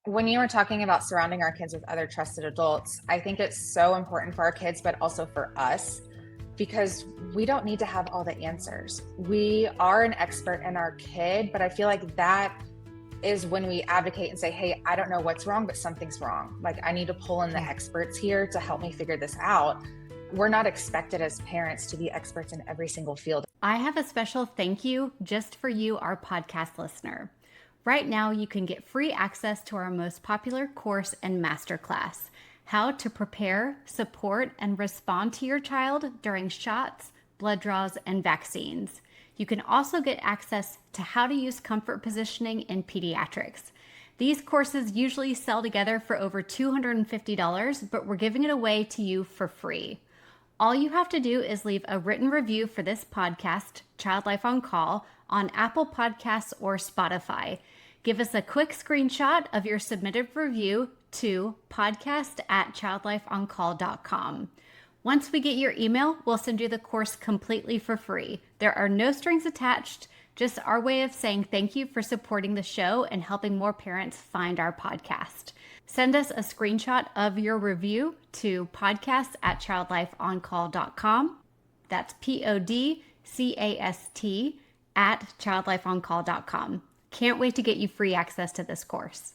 When you were talking about surrounding our kids with other trusted adults, I think it's so important for our kids, but also for us, because we don't need to have all the answers. We are an expert in our kid, but I feel like that is when we advocate and say, hey, I don't know what's wrong, but something's wrong. Like, I need to pull in the Yeah. experts here to help me figure this out. We're not expected as parents to be experts in every single field. I have a special thank you just for you, our podcast listener. Right now, you can get free access to our most popular course and masterclass, How to Prepare, Support, and Respond to Your Child During Shots, Blood Draws, and Vaccines. You can also get access to how to use comfort positioning in pediatrics. These courses usually sell together for over $250, but we're giving it away to you for free. All you have to do is leave a written review for this podcast, Child Life on Call, on Apple Podcasts or Spotify. Give us a quick screenshot of your submitted review to podcast@childlifeoncall.com. Once we get your email, we'll send you the course completely for free. There are no strings attached, just our way of saying thank you for supporting the show and helping more parents find our podcast. Send us a screenshot of your review to podcast@childlifeoncall.com. That's PODCAST at childlifeoncall.com. Can't wait to get you free access to this course.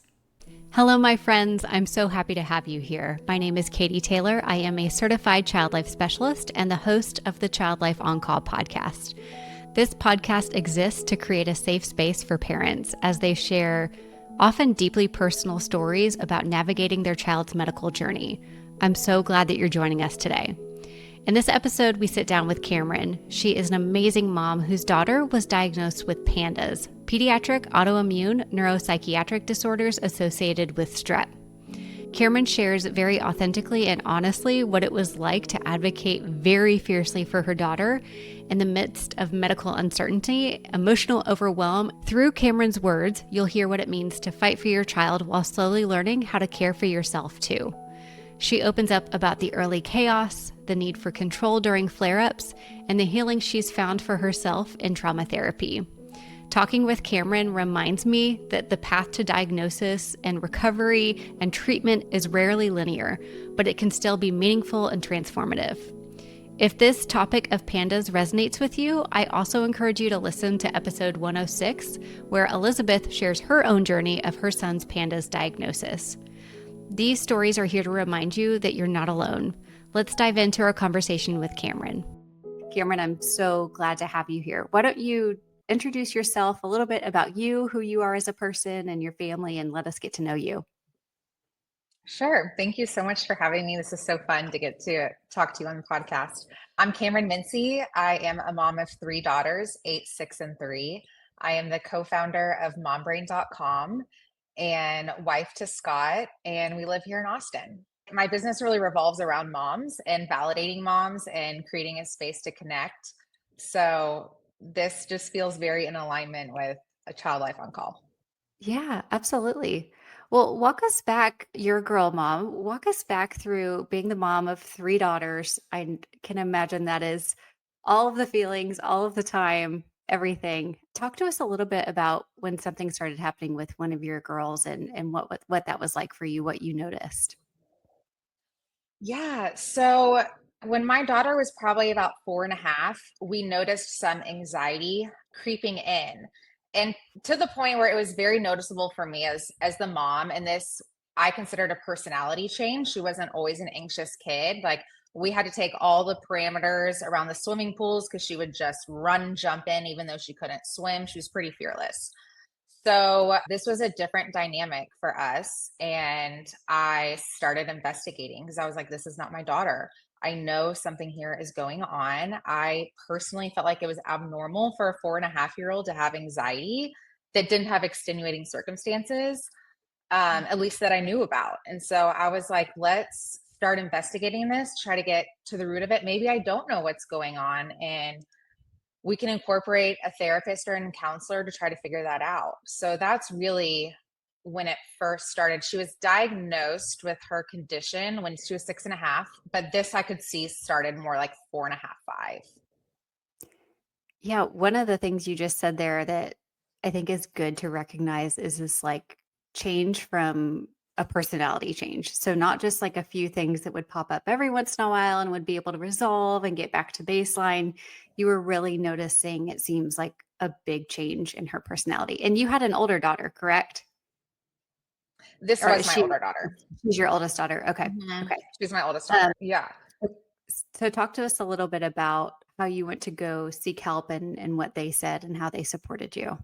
Hello, my friends. I'm so happy to have you here. My name is Katie Taylor. I am a certified child life specialist and the host of the Child Life on Call podcast. This podcast exists to create a safe space for parents as they share often deeply personal stories about navigating their child's medical journey. I'm so glad that you're joining us today. In this episode, we sit down with Camryn. She is an amazing mom whose daughter was diagnosed with PANDAS, pediatric autoimmune neuropsychiatric disorders associated with strep. Camryn shares very authentically and honestly what it was like to advocate very fiercely for her daughter in the midst of medical uncertainty, emotional overwhelm. Through Camryn's words, you'll hear what it means to fight for your child while slowly learning how to care for yourself too. She opens up about the early chaos, the need for control during flare-ups, and the healing she's found for herself in trauma therapy. Talking with Camryn reminds me that the path to diagnosis and recovery and treatment is rarely linear, but it can still be meaningful and transformative. If this topic of PANDAS resonates with you, I also encourage you to listen to episode 106, where Elizabeth shares her own journey of her son's PANDAS diagnosis. These stories are here to remind you that you're not alone. Let's dive into our conversation with Camryn. Camryn, I'm so glad to have you here. Why don't you introduce yourself, a little bit about you, who you are as a person and your family, and let us get to know you. Sure. Thank you so much for having me. This is so fun to get to talk to you on the podcast. I'm Camryn Mincey. I am a mom of three daughters, 8, 6, and 3. I am the co-founder of mombrain.com and wife to Scott, and we live here in Austin. My business really revolves around moms and validating moms and creating a space to connect. So this just feels very in alignment with a Child Life on Call. Yeah, absolutely. Well, walk us back, your girl mom, walk us back through being the mom of three daughters. I can imagine that is all of the feelings, all of the time, everything. Talk to us a little bit about when something started happening with one of your girls and what that was like for you, what you noticed. Yeah. So when my daughter was probably about 4.5, we noticed some anxiety creeping in. And to the point where it was very noticeable for me as the mom, and this I considered a personality change. She wasn't always an anxious kid. Like, we had to take all the parameters around the swimming pools because she would just run, jump in, even though she couldn't swim. She was pretty fearless. So this was a different dynamic for us. And I started investigating because I was like, this is not my daughter. I know something here is going on. I personally felt like it was abnormal for a 4.5-year-old to have anxiety that didn't have extenuating circumstances, at least that I knew about. And so I was like, let's start investigating this, try to get to the root of it. Maybe I don't know what's going on. And we can incorporate a therapist or a counselor to try to figure that out. So that's really when it first started. She was diagnosed with her condition when she was 6.5, but this I could see started more like 4.5, 5. Yeah, one of the things you just said there that I think is good to recognize is this like change from a personality change. So not just like a few things that would pop up every once in a while and would be able to resolve and get back to baseline. You were really noticing, it seems like, a big change in her personality. And you had an older daughter, correct? This Or was is my older daughter. she's your oldest daughter? Okay. Mhm. Okay. She's my oldest Um, daughter. Yeah. so talk to us a little bit about how you went to go seek help and what they said and how they supported you.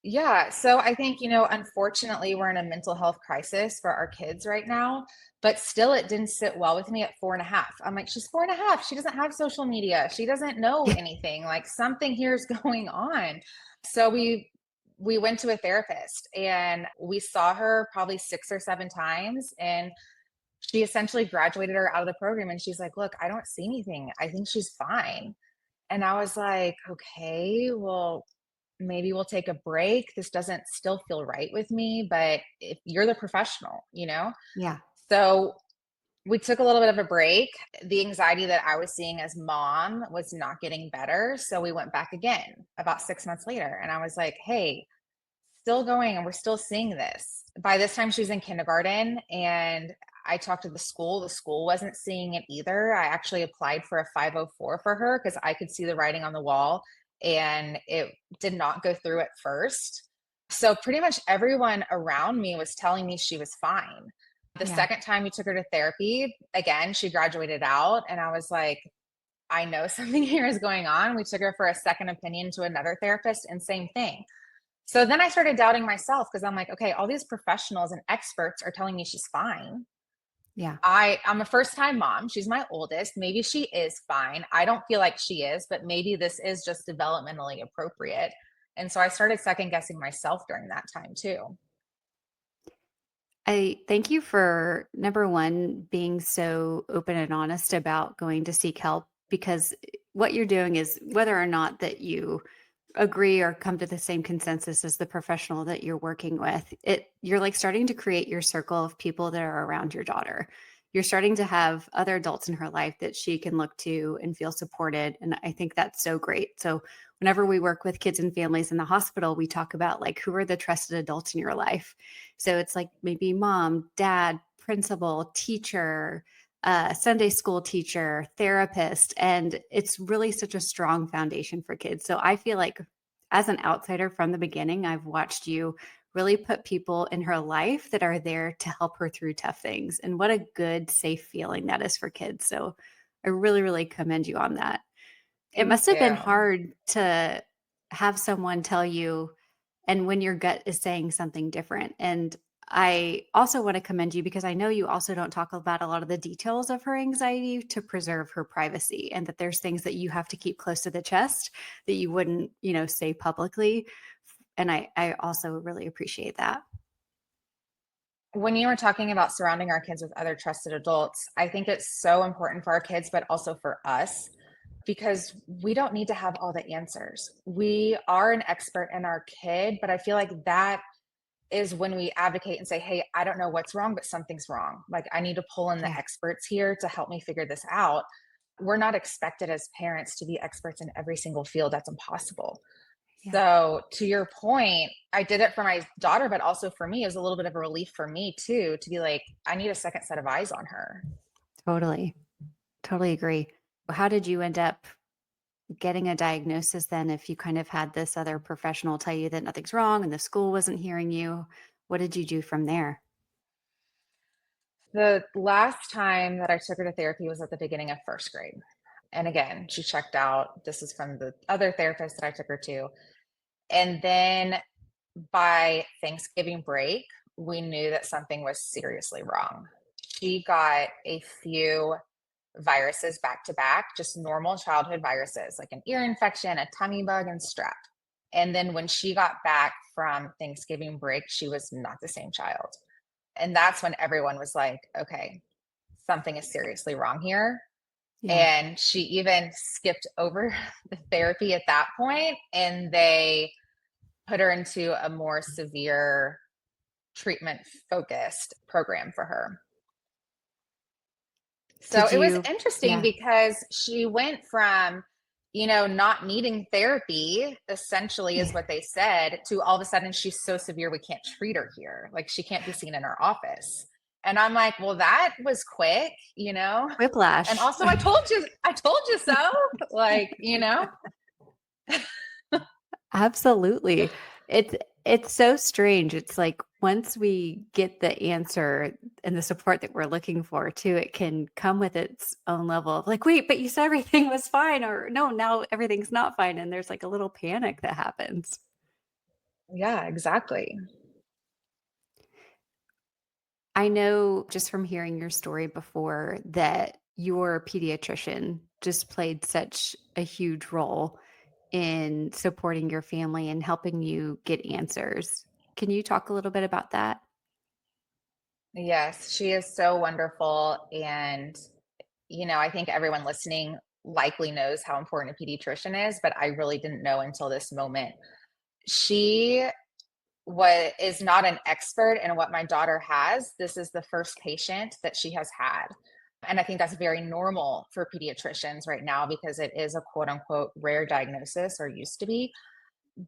Yeah. So I think, unfortunately, we're in a mental health crisis for our kids right now, but still, it didn't sit well with me at 4.5. I'm like, she's 4.5. She doesn't have social media. She doesn't know anything. Like something here is going on. So we went to a therapist and we saw her probably 6 or 7 times. And she essentially graduated her out of the program. And she's like, look, I don't see anything. I think she's fine. And I was like, okay, well, maybe we'll take a break. This doesn't still feel right with me, but if you're the professional. Yeah. So we took a little bit of a break. The anxiety that I was seeing as mom was not getting better. So we went back again about 6 months later. And I was like, hey, still going and we're still seeing this. By this time, she was in kindergarten and I talked to the school. The school wasn't seeing it either. I actually applied for a 504 for her because I could see the writing on the wall and it did not go through at first. So pretty much everyone around me was telling me she was fine. The Yeah. second time we took her to therapy, again, she graduated out and I was like, I know something here is going on. We took her for a second opinion to another therapist and same thing. So then I started doubting myself because I'm like, okay, all these professionals and experts are telling me she's fine. Yeah. I'm a first time mom. She's my oldest. Maybe she is fine. I don't feel like she is, but maybe this is just developmentally appropriate. And so I started second guessing myself during that time too. I thank you for number one, being so open and honest about going to seek help because what you're doing is whether or not that you agree or come to the same consensus as the professional that you're working with, you're like starting to create your circle of people that are around your daughter. You're starting to have other adults in her life that she can look to and feel supported. And I think that's so great. So whenever we work with kids and families in the hospital, we talk about like who are the trusted adults in your life. So it's like maybe mom, dad, principal, teacher, Sunday school teacher, therapist, and it's really such a strong foundation for kids. So I feel like as an outsider from the beginning, I've watched you really put people in her life that are there to help her through tough things. And what a good, safe feeling that is for kids. So I really, really commend you on that. It Thank must have been you. hard to have someone tell you, and when your gut is saying something different. And I also want to commend you because I know you also don't talk about a lot of the details of her anxiety to preserve her privacy, and that there's things that you have to keep close to the chest that you wouldn't, say publicly. And I also really appreciate that. When you were talking about surrounding our kids with other trusted adults, I think it's so important for our kids, but also for us because we don't need to have all the answers. We are an expert in our kid, but I feel like that is when we advocate and say, hey, I don't know what's wrong, but something's wrong. Like, I need to pull in the Yeah. experts here to help me figure this out. We're not expected as parents to be experts in every single field. That's impossible. Yeah. So, to your point, I did it for my daughter, but also for me, it was a little bit of a relief for me too, to be like, I need a second set of eyes on her. Totally. Totally agree. How did you end up getting a diagnosis then if you kind of had this other professional tell you that nothing's wrong and the school wasn't hearing you? What did you do from there? The last time that I took her to therapy was at the beginning of first grade. And again, she checked out. This is from the other therapist that I took her to. And then by Thanksgiving break, we knew that something was seriously wrong. She got a few viruses back to back, just normal childhood viruses, like an ear infection, a tummy bug, and strep. And then when she got back from Thanksgiving break, she was not the same child. And that's when everyone was like, okay, something is seriously wrong here. Yeah. And she even skipped over the therapy at that point, and they put her into a more severe treatment focused program for her. So Did it was you interesting Yeah. because she went from not needing therapy, essentially, is Yeah. what they said, to all of a sudden she's so severe we can't treat her here. Like she can't be seen in our office. And I'm like, well, that was quick. And Whiplash. also I told you so. Like, Absolutely. It's it's so strange. It's like once we get the answer and the support that we're looking for too, it can come with its own level of like, wait, but you said everything was fine, or no, now everything's not fine. And there's like a little panic that happens. Yeah, exactly. I know just from hearing your story before that your pediatrician just played such a huge role in supporting your family and helping you get answers. Can you talk a little bit about that? Yes, she is so wonderful. And, I think everyone listening likely knows how important a pediatrician is, but I really didn't know until this moment. She is not an expert in what my daughter has. This is the first patient that she has had. And I think that's very normal for pediatricians right now because it is a quote unquote rare diagnosis, or used to be.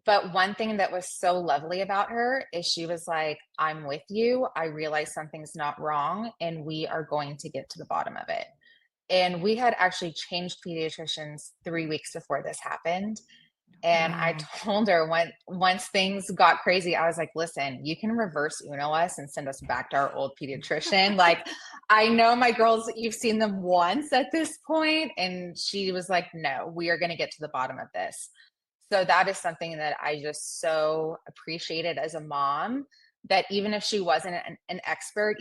But one thing that was so lovely about her is she was like, I'm with you. I realize something's not wrong, and we are going to get to the bottom of it. And we had actually changed pediatricians 3 weeks before this happened. And I Wow. told her once things got crazy, I was like, listen, you can reverse Uno us and send us back to our old pediatrician. Like, I know my girls, you've seen them once at this point. And she was like, no, we are going to get to the bottom of this. So that is something that I just so appreciated as a mom, that even if she wasn't an expert,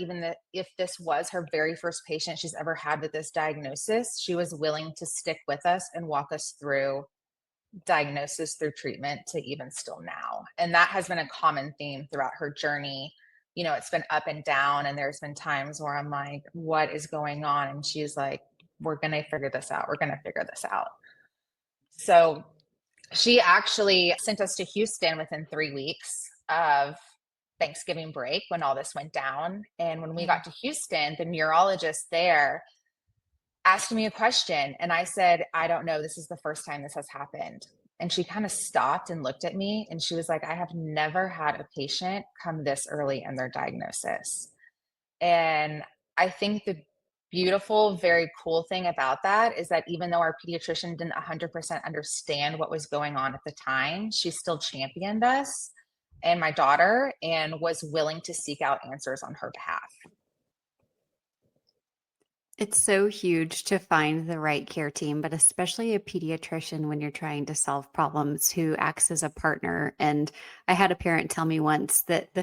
if this was her very first patient she's ever had with this diagnosis, she was willing to stick with us and walk us through diagnosis, through treatment, to even still now. And that has been a common theme throughout her journey. It's been up and down, and there's been times where I'm like, what is going on? And she's like, we're going to figure this out. We're going to figure this out. So she actually sent us to Houston within 3 weeks of Thanksgiving break when all this went down. And when we Yeah. got to Houston, the neurologist there asked me a question, and I said, I don't know. This is the first time this has happened. And she kind of stopped and looked at me, and she was like, I have never had a patient come this early in their diagnosis. And I think the beautiful, very cool thing about that is that even though our pediatrician didn't 100% understand what was going on at the time, she still championed us and my daughter and was willing to seek out answers on her behalf. It's so huge to find the right care team, but especially a pediatrician when you're trying to solve problems who acts as a partner. And I had a parent tell me once that their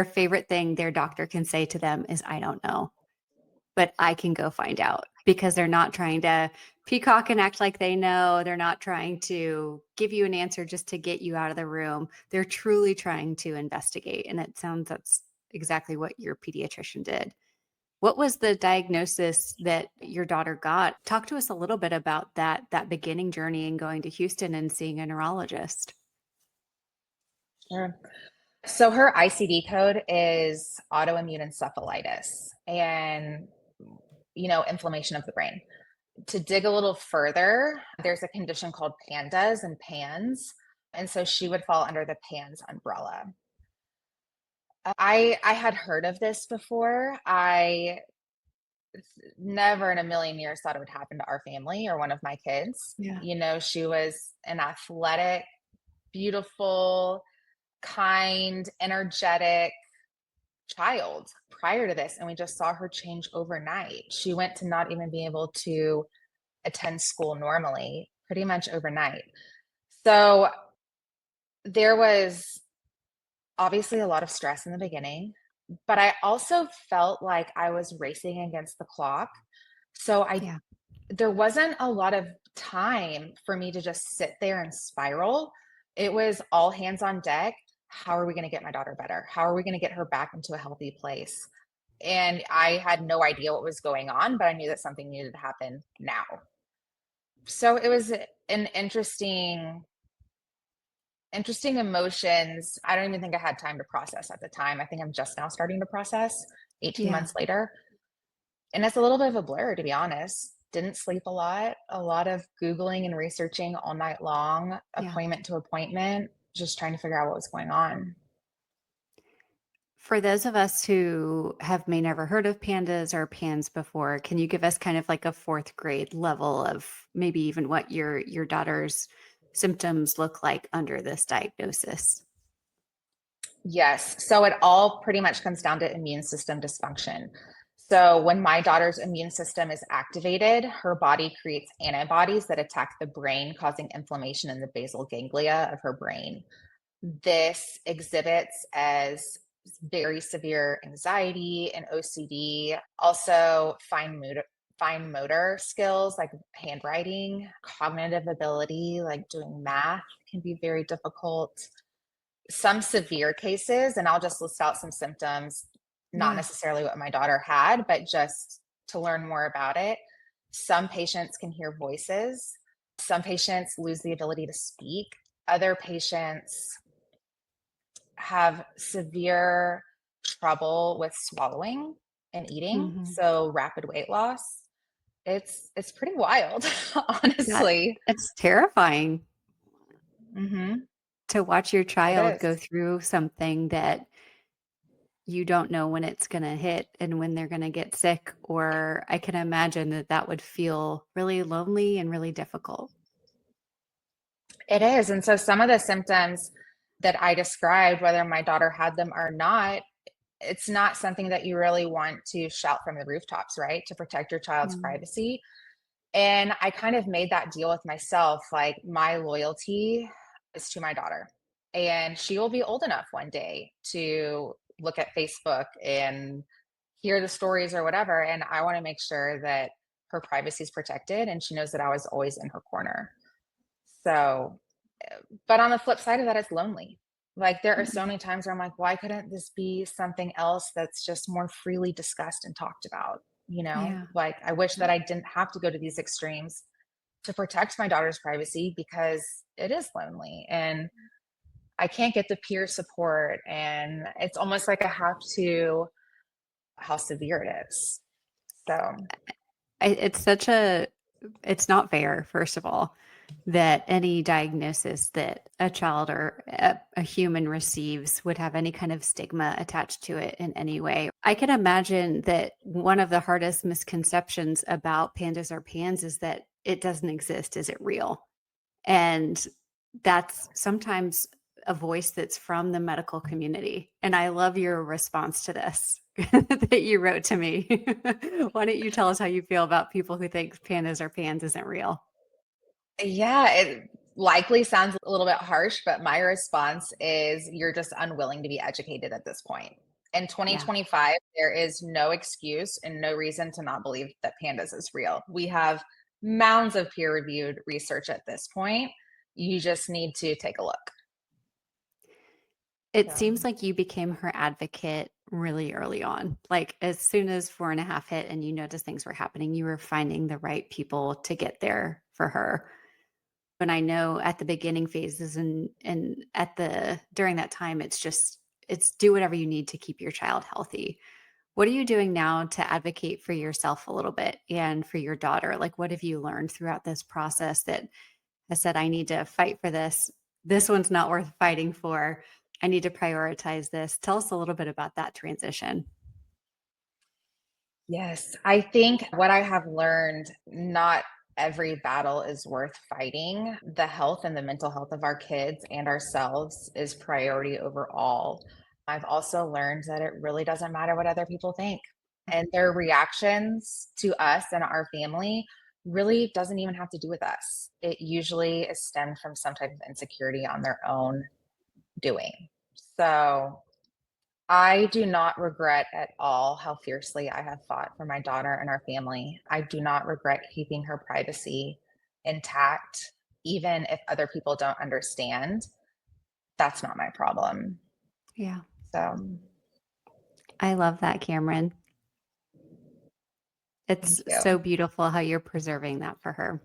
favorite thing their doctor can say to them is, I don't know, but I can go find out, because they're not trying to peacock and act like they know. They're not trying to give you an answer just to get you out of the room. They're truly trying to investigate. And it sounds that's exactly what your pediatrician did. What was the diagnosis that your daughter got? Talk to us a little bit about that beginning journey and going to Houston and seeing a neurologist. Sure. So her ICD code is autoimmune encephalitis and, inflammation of the brain. To dig a little further, there's a condition called PANDAS and PANS. And so she would fall under the PANS umbrella. I had heard of this before. I never in a million years thought it would happen to our family or one of my kids. Yeah. She was an athletic, beautiful, kind, energetic child prior to this. And we just saw her change overnight. She went to not even be able to attend school normally pretty much overnight. So there was obviously a lot of stress in the beginning, but I also felt like I was racing against the clock. So Yeah. there wasn't a lot of time for me to just sit there and spiral. It was all hands on deck. How are we going to get my daughter better? How are we going to get her back into a healthy place? And I had no idea what was going on, but I knew that something needed to happen now. So it was an interesting emotions. I don't even think I had time to process at the time. I think I'm just now starting to process 18 Yeah. months later. And it's a little bit of a blur, to be honest. didn't sleep a lot of Googling and researching all night long, Yeah. appointment to appointment, just trying to figure out what was going on. For those of us who have may never heard of pandas or PANS before, can you give us kind of like a fourth grade level of maybe even what your daughter's symptoms look like under this diagnosis? Yes. So it all pretty much comes down to immune system dysfunction. So when my daughter's immune system is activated, her body creates antibodies that attack the brain, causing inflammation in the basal ganglia of her brain. This exhibits as very severe anxiety and OCD, also fine motor skills like handwriting, cognitive ability like doing math can be very difficult. Some severe cases, and I'll just list out some symptoms, not Yeah. necessarily what my daughter had, but just to learn more about it. Some patients can hear voices. Some patients lose the ability to speak. Other patients have severe trouble with swallowing and eating, Mhm. so rapid weight loss. It's pretty wild, That honestly. it's terrifying Mhm. to watch your It child go is. through something that you don't know when it's gonna hit and when they're gonna get sick, or I can imagine that that would feel really lonely and really difficult. It is, and so some of the symptoms that I described, whether my daughter had them or not, it's not something that you really want to shout from the rooftops, right? To protect your child's Mm. privacy. And I kind of made that deal with myself, like my loyalty is to my daughter. And she will be old enough one day to look at Facebook and hear the stories or whatever. And I want to make sure that her privacy is protected and she knows that I was always in her corner. So, but on the flip side of that, it's lonely. Like there are so Mm. many times where I'm like, why couldn't this be something else that's just more freely discussed and talked about? You know, Yeah. like I wish that I didn't have to go to these extremes to protect my daughter's privacy because it is lonely and I can't get the peer support. And it's almost like I have to, how severe it is. So, It's such a it's not fair, first of all, that any diagnosis that a child or a human receives would have any kind of stigma attached to it in any way. I can imagine that one of the hardest misconceptions about pandas or pans is that it doesn't exist. Is it real? And that's sometimes a voice that's from the medical community. And I love your response to this that you wrote to me. Why don't you tell us how you feel about people who think pandas or pans isn't real? yeah, it likely sounds a little bit harsh, but my response is you're just unwilling to be educated at this point. In Yeah. 2025, there is no excuse and no reason to not believe that pandas is real. We have mounds of peer reviewed research at this point. You just need to take a look. It So, seems like you became her advocate really early on. Like as soon as 4.5 hit and you noticed things were happening, you were finding the right people to get there for her. And I know at the beginning phases and at the during that time, it's do whatever you need to keep your child healthy. What are you doing now to advocate for yourself a little bit and for your daughter? Like what have you learned throughout this process that has said, I need to fight for this? This one's not worth fighting for. I need to prioritize this. Tell us a little bit about that transition. yes, I think what I have learned, not every battle is worth fighting. The health and the mental health of our kids and ourselves is priority over all. I've also learned that it really doesn't matter what other people think. And their reactions to us and our family really doesn't even have to do with us. It usually is stemmed from some type of insecurity on their own doing. So I do not regret at all how fiercely I have fought for my daughter and our family. I do not regret keeping her privacy intact, even if other people don't understand. That's not my problem. Yeah. So, I love that, Cameron. It's thank so you. beautiful how you're preserving that for her.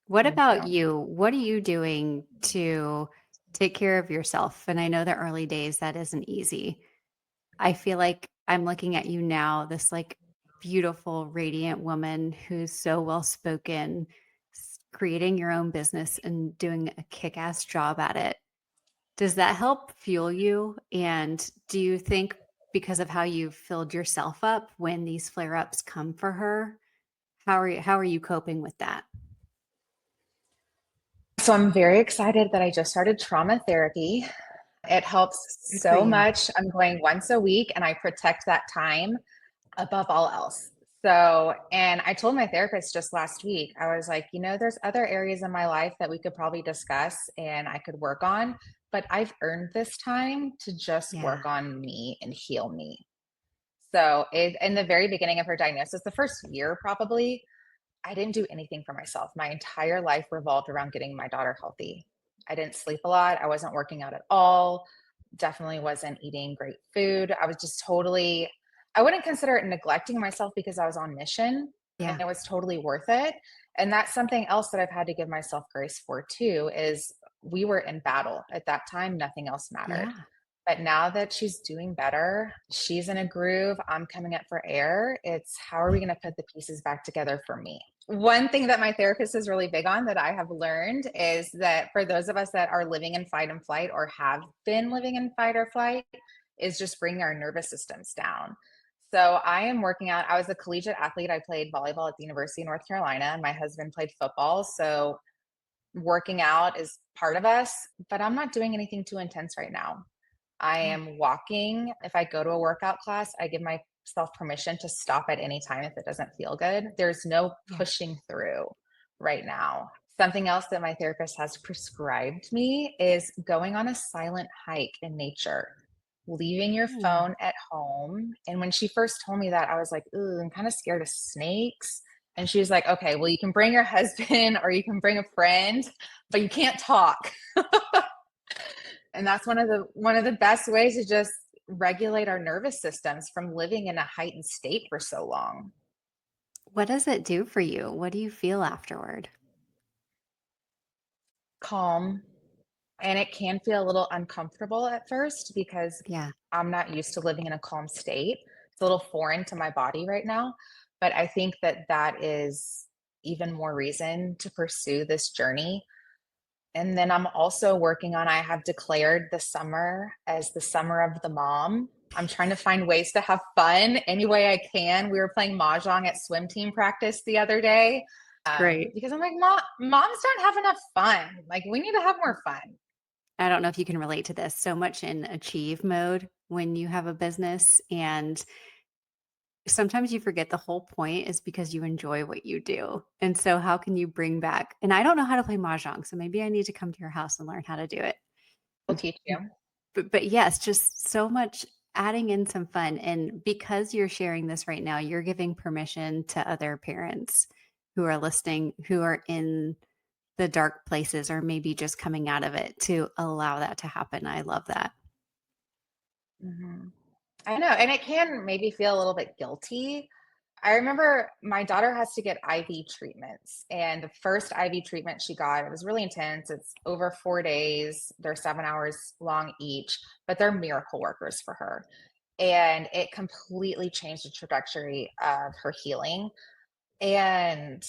What Thank about you. you? What are you doing to take care of yourself? And I know the early days that isn't easy. I feel like I'm looking at you now, this like beautiful, radiant woman who's so well spoken, creating your own business and doing a kick ass job at it. Does that help fuel you? And do you think because of how you filled yourself up when these flare ups come for her, how are you coping with that? So I'm very excited that I just started trauma therapy. It helps Good for so you. much. I'm going once a week and I protect that time above all else. So, and I told my therapist just last week, I was like, there's other areas in my life that we could probably discuss and I could work on, but I've earned this time to just Yeah. work on me and heal me. So, in the very beginning of her diagnosis, the first year probably, I didn't do anything for myself. My entire life revolved around getting my daughter healthy. I didn't sleep a lot. I wasn't working out at all. Definitely wasn't eating great food. I was just totally, I wouldn't consider it neglecting myself because I was on mission and Yeah. it was totally worth it. And that's something else that I've had to give myself grace for too, is we were in battle at that time. Nothing else mattered. Yeah. But now that she's doing better, she's in a groove, I'm coming up for air. It's how are we going to put the pieces back together for me? One thing that my therapist is really big on that I have learned is that for those of us that are living in fight and flight or have been living in fight or flight, is just bringing our nervous systems down. So I am working out. I was a collegiate athlete. I played volleyball at the University of North Carolina, and my husband played football. So working out is part of us, but I'm not doing anything too intense right now. I Yeah. am walking. If I go to a workout class, I give myself permission to stop at any time if it doesn't feel good. There's no Yeah. pushing through right now. Something else that my therapist has prescribed me is going on a silent hike in nature, leaving your Oh, phone at home. And when she first told me that, I was like, ooh, I'm kind of scared of snakes. And she was like, okay, well, you can bring your husband or you can bring a friend, but you can't talk. And that's one of the best ways to just regulate our nervous systems from living in a heightened state for so long. what does it do for you? What do you feel afterward? Calm. And it can feel a little uncomfortable at first because Yeah. I'm not used to living in a calm state. It's a little foreign to my body right now. But I think that that is even more reason to pursue this journey. And then I'm also working on, I have declared the summer as the summer of the mom. I'm trying to find ways to have fun any way I can. We were playing mahjong at swim team practice the other day Great. because I'm like, moms don't have enough fun. Like, we need to have more fun. I don't know if you can relate to this so much in achieve mode when you have a business. And sometimes you forget the whole point is because you enjoy what you do. And so, how can you bring back? And I don't know how to play Mahjong. So maybe I need to come to your house and learn how to do it. We'll teach you. But yes, just so much adding in some fun. And because you're sharing this right now, you're giving permission to other parents who are listening, who are in the dark places or maybe just coming out of it to allow that to happen. I love that. Mhm. I know, and it can maybe feel a little bit guilty. I remember my daughter has to get IV treatments, and the first IV treatment she got, it was really intense. It's over 4 days. They're 7 hours long each, but they're miracle workers for her. And it completely changed the trajectory of her healing. And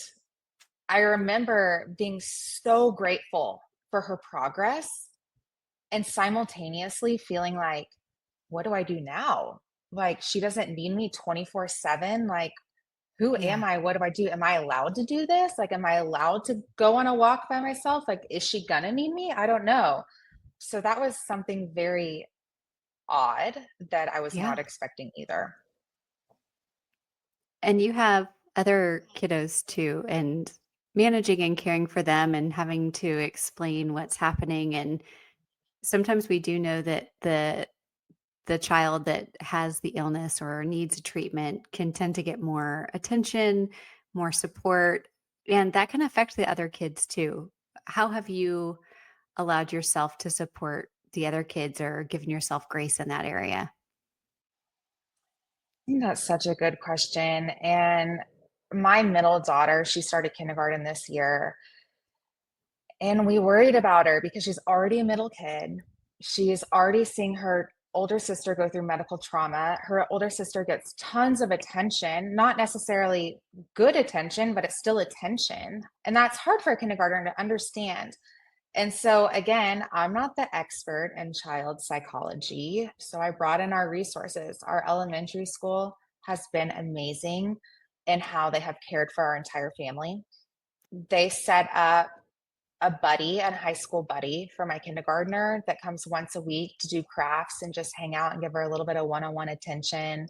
I remember being so grateful for her progress and simultaneously feeling like, what do I do now? Like, she doesn't need me 24/7. Like, who am Yeah. I? What do I do? Am I allowed to do this? Like, am I allowed to go on a walk by myself? Like, is she gonna need me? I don't know. So that was something very odd that I was Yeah. not expecting either. And you have other kiddos too, and managing and caring for them and having to explain what's happening. And sometimes we do know that the child that has the illness or needs a treatment can tend to get more attention, more support, and that can affect the other kids too. How have you allowed yourself to support the other kids or given yourself grace in that area? I think that's such a good question. And my middle daughter, she started kindergarten this year, and we worried about her because she's already a middle kid. She's already seeing her older sister go through medical trauma. Her older sister gets tons of attention, not necessarily good attention, but it's still attention. And that's hard for a kindergartner to understand. And so, again, I'm not the expert in child psychology. So I brought in our resources. Our elementary school has been amazing in how they have cared for our entire family. They set up a buddy, a high school buddy for my kindergartner that comes once a week to do crafts and just hang out and give her a little bit of one-on-one attention.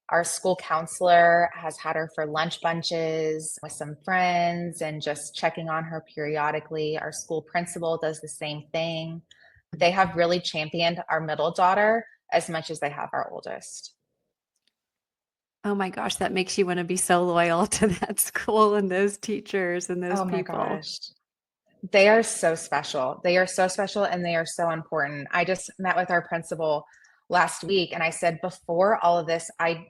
Our school counselor has had her for lunch bunches with some friends and just checking on her periodically. Our school principal does the same thing. They have really championed our middle daughter as much as they have our oldest. Oh my gosh, that makes you want to be so loyal to that school and those teachers and those Oh my people. gosh. They are so special. They are so special and they are so important. I just met with our principal last week and I said, before all of this, I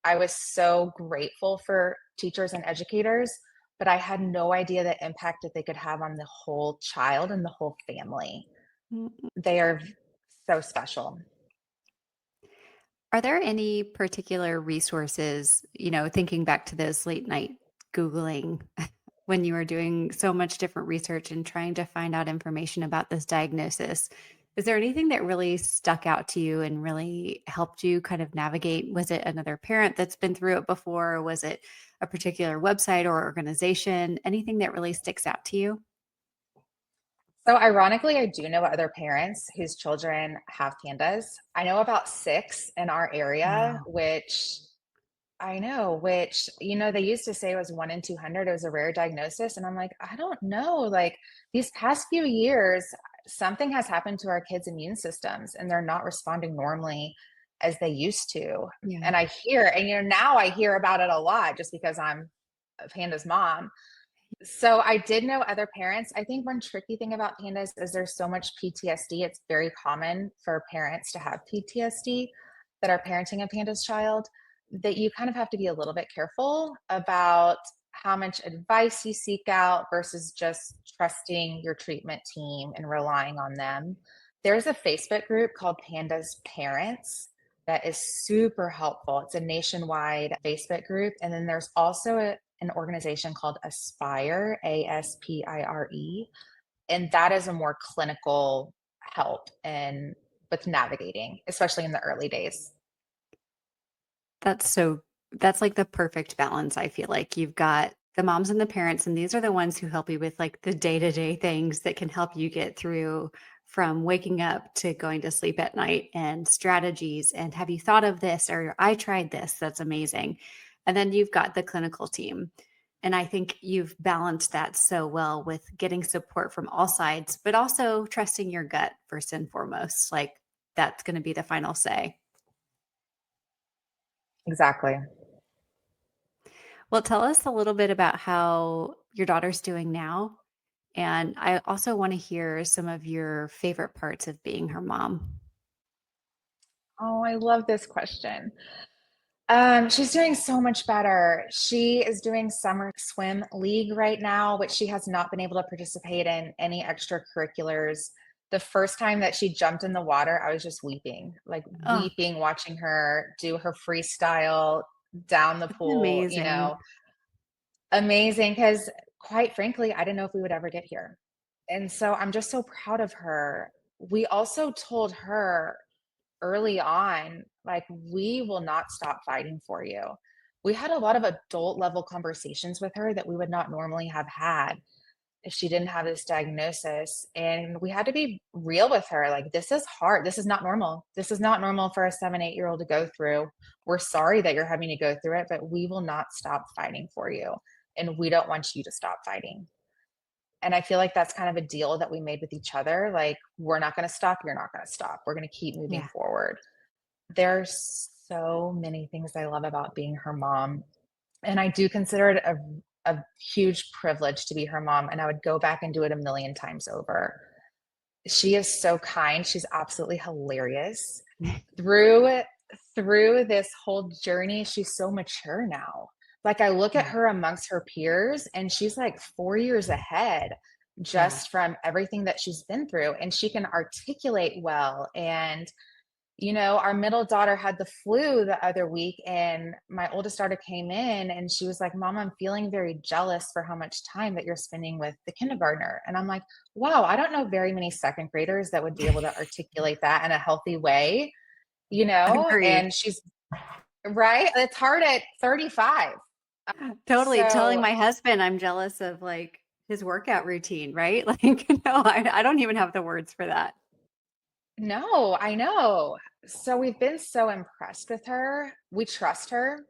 was so grateful for teachers and educators, but I had no idea the impact that they could have on the whole child and the whole family. Mm. They are so special. Are there any particular resources, thinking back to those late night Googling when you were doing so much different research and trying to find out information about this diagnosis? Is there anything that really stuck out to you and really helped you kind of navigate? Was it another parent that's been through it before? Was it a particular website or organization? Anything that really sticks out to you? So ironically, I do know other parents whose children have pandas. I know about six in our area, Wow. which I know, which, they used to say it was 1 in 200. It was a rare diagnosis. And I'm like, I don't know. Like these past few years, something has happened to our kids' immune systems and they're not responding normally as they used to. Yeah. And now I hear about it a lot just because I'm a panda's mom. So I did know other parents. I think one tricky thing about pandas is there's so much PTSD. It's very common for parents to have PTSD that are parenting a panda's child, that you kind of have to be a little bit careful about how much advice you seek out versus just trusting your treatment team and relying on them. There's a Facebook group called Pandas Parents that is super helpful. It's a nationwide Facebook group. And then there's also an organization called Aspire, Aspire, and that is a more clinical help and with navigating, especially in the early days. That's like the perfect balance, I feel like. You've got the moms and the parents, and these are the ones who help you with like the day-to-day things that can help you get through from waking up to going to sleep at night and strategies and have you thought of this or I tried this. That's amazing. And then you've got the clinical team. And I think you've balanced that so well with getting support from all sides, but also trusting your gut first and foremost. Like that's going to be the final say. Exactly. Well, tell us a little bit about how your daughter's doing now. And I also want to hear some of your favorite parts of being her mom. Oh, I love this question. She's doing so much better. She is doing summer swim league right now, which she has not been able to participate in any extracurriculars. The first time that she jumped in the water, I was just weeping, like Oh, weeping, watching her do her freestyle down the that's pool, amazing. amazing. Because quite frankly, I didn't know if we would ever get here. And so I'm just so proud of her. We also told her early on, like, we will not stop fighting for you. We had a lot of adult level conversations with her that we would not normally have had if she didn't have this diagnosis. And we had to be real with her. Like, this is hard. This is not normal. This is not normal for a 7, 8 year old to go through. We're sorry that you're having to go through it, but we will not stop fighting for you. And we don't want you to stop fighting. And I feel like that's kind of a deal that we made with each other. Like, we're not going to stop. You're not going to stop. We're going to keep moving Yeah. forward. There's so many things I love about being her mom, and I do consider it a huge privilege to be her mom, and I would go back and do it a million times over. She is so kind. She's absolutely hilarious. Through through this whole journey, she's so mature now. Like, I look at Yeah. her amongst her peers, and she's like 4 years ahead Yeah. just from everything that she's been through, and she can articulate well, and Our middle daughter had the flu the other week, and my oldest daughter came in and she was like, Mom, I'm feeling very jealous for how much time that you're spending with the kindergartner. And I'm like, wow, I don't know very many second graders that would be able to articulate that in a healthy way, Agreed. and she's right. It's hard at 35. Totally. Telling So, my husband I'm jealous of like his workout routine, right? Like, no, I don't even have the words for that. no, I know. So we've been so impressed with her. We trust her.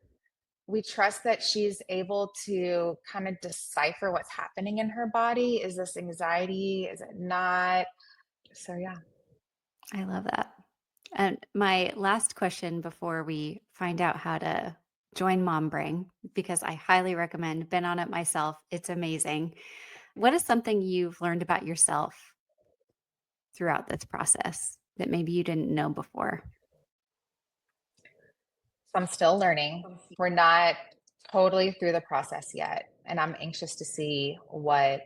We trust that she's able to kind of decipher what's happening in her body. Is this anxiety? Is it not? So, yeah. I love that. And my last question before we find out how to join Mom Brain, because I highly recommend, been on it myself. It's amazing. What is something you've learned about yourself throughout this process that maybe you didn't know before? So I'm still learning. We're not totally through the process yet, and I'm anxious to see what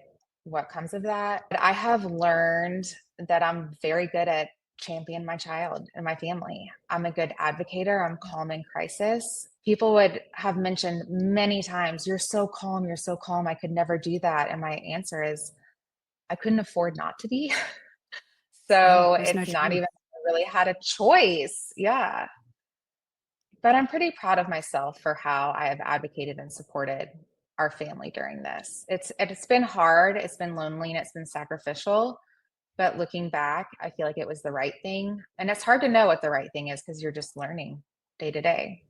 comes of that. But I have learned that I'm very good at champion my child and my family. I'm a good advocator. I'm calm in crisis. People would have mentioned many times, "You're so calm, you're so calm. I could never do that." And my answer is, I couldn't afford not to be. Yeah, So there's no it's not choice. even I really had a choice. Yeah. But I'm pretty proud of myself for how I have advocated and supported our family during this. It's been hard, it's been lonely, and it's been sacrificial, but looking back, I feel like it was the right thing. And it's hard to know what the right thing is because you're just learning day to day.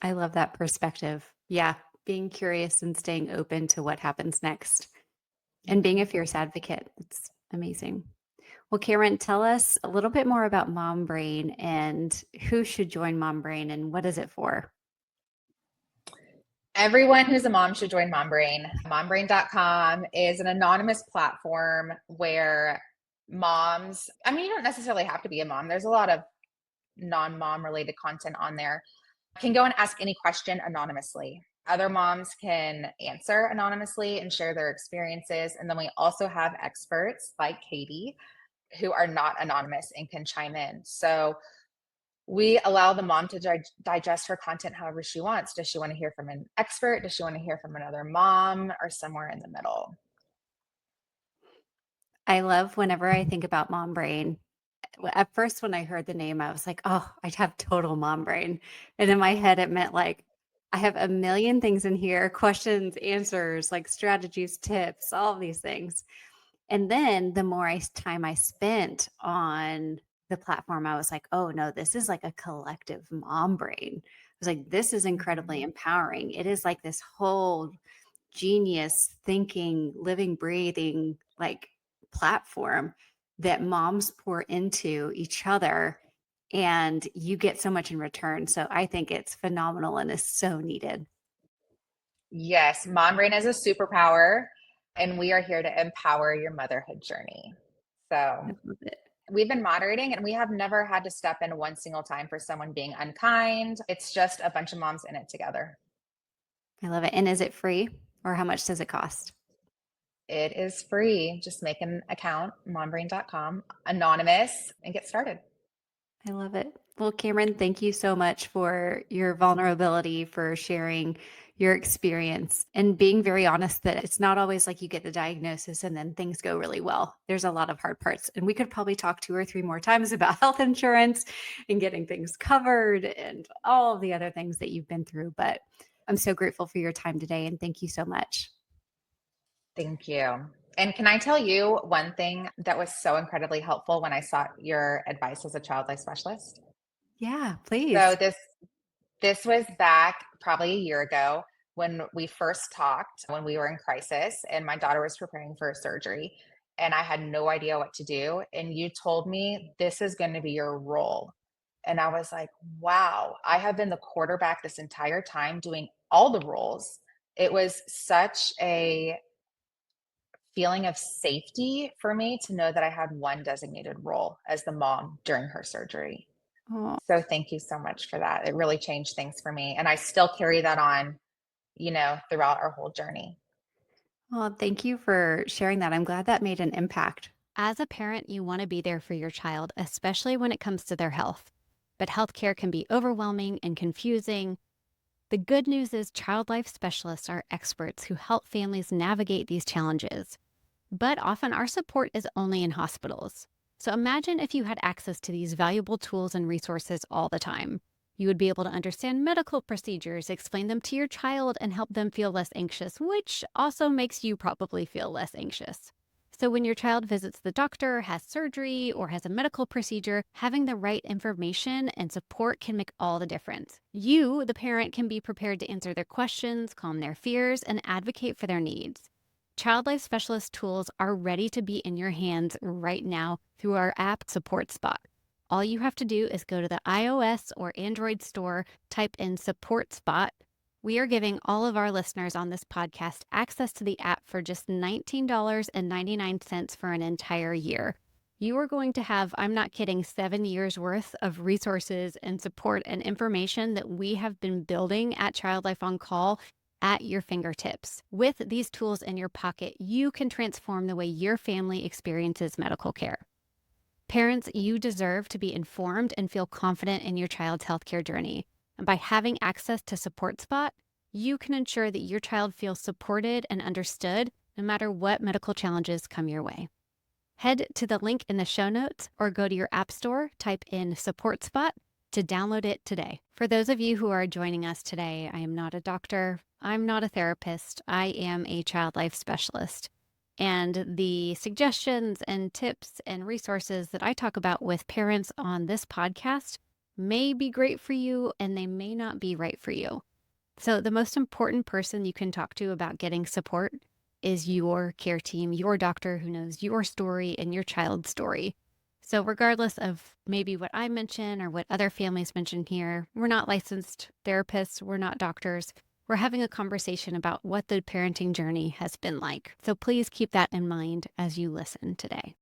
I love that perspective. Yeah, being curious and staying open to what happens next and being a Mhm. fierce advocate. It's amazing. Well, Karen, tell us a little bit more about Mom Brain and who should join Mom Brain and what is it for? Everyone who's a mom should join MomBrain. MomBrain.com is an anonymous platform where moms, I mean, you don't necessarily have to be a mom. There's a lot of non-mom related content on there, can go and ask any question anonymously. Other moms can answer anonymously and share their experiences. And then we also have experts like Katie who are not anonymous and can chime in. So we allow the mom to digest her content however she wants. Does she want to hear from an expert? Does she want to hear from another mom or somewhere in the middle? I love whenever I think about Mom Brain. At first, when I heard the name, I was like, oh, I'd have total mom brain. And in my head, it meant like, I have a million things in here questions, answers, like strategies, tips, all of these things. And then the more time I spent on the platform, I was like, oh no, this is like a collective mom brain. I was like, this is incredibly Mhm. empowering. It is like this whole genius thinking, living, breathing like platform that moms pour into each other and you get so much in return. So I think it's phenomenal and is so needed. Yes, mom brain is a superpower, and we are here to empower your motherhood journey. I So love it. we've been moderating and we have never had to step in one single time for someone being unkind. It's just a bunch of moms in it together. I love it. And is it free or how much does it cost? It is free. Just make an account, mombrain.com, anonymous, and get started. I love it. Well, Cameron, thank you so much for your vulnerability, for sharing your experience and being very honest that it's not always like you get the diagnosis and then things go really well. There's a lot of hard parts. And we could probably talk two or three more times about health insurance and getting things covered and all of the other things that you've been through. But I'm so grateful for your time today and thank you so much. Thank you. And can I tell you one thing that was so incredibly helpful when I sought your advice as a child life specialist? Yeah, So please. this was back probably a year ago when we first talked, when we were in crisis and my daughter was preparing for a surgery and I had no idea what to do. And you told me this is going to be your role. And I was like, wow, I have been the quarterback this entire time doing all the roles. It was such a feeling of safety for me to know that I had one designated role as the mom during her surgery. Oh, So thank you so much for that. It really changed things for me. And I still carry that on, throughout our whole journey. well, thank you for sharing that. I'm glad that made an impact. As a parent, you want to be there for your child, especially when it comes to their health. but healthcare can be overwhelming and confusing. The good news is child life specialists are experts who help families navigate these challenges. But often our support is only in hospitals. So imagine if you had access to these valuable tools and resources all the time. You would be able to understand medical procedures, explain them to your child, and help them feel less anxious, which also makes you probably feel less anxious. So when your child visits the doctor, has surgery, or has a medical procedure, having the right information and support can make all the difference. You, the parent, can be prepared to answer their questions, calm their fears, and advocate for their needs. Child Life Specialist tools are ready to be in your hands right now through our app SupportSpot. All you have to do is go to the iOS or Android store, type in SupportSpot. We are giving all of our listeners on this podcast access to the app for just $19.99 for an entire year. You are going to have, I'm not kidding, 7 years worth of resources and support and information that we have been building at Child Life on Call at your fingertips. With these tools in your pocket, you can transform the way your family experiences medical care. Parents, you deserve to be informed and feel confident in your child's healthcare journey. And by having access to SupportSpot, you can ensure that your child feels supported and understood no matter what medical challenges come your way. Head to the link in the show notes or go to your app store, type in SupportSpot to download it today. For those of you who are joining us today, I am not a doctor, I'm not a therapist, I am a child life specialist. And the suggestions and tips and resources that I talk about with parents on this podcast may be great for you and they may not be right for you. So the most important person you can talk to about getting support is your care team, your doctor who knows your story and your child's story. So regardless of maybe what I mention or what other families mention here, we're not licensed therapists, we're not doctors. We're having a conversation about what the parenting journey has been like. So please keep that in mind as you listen today.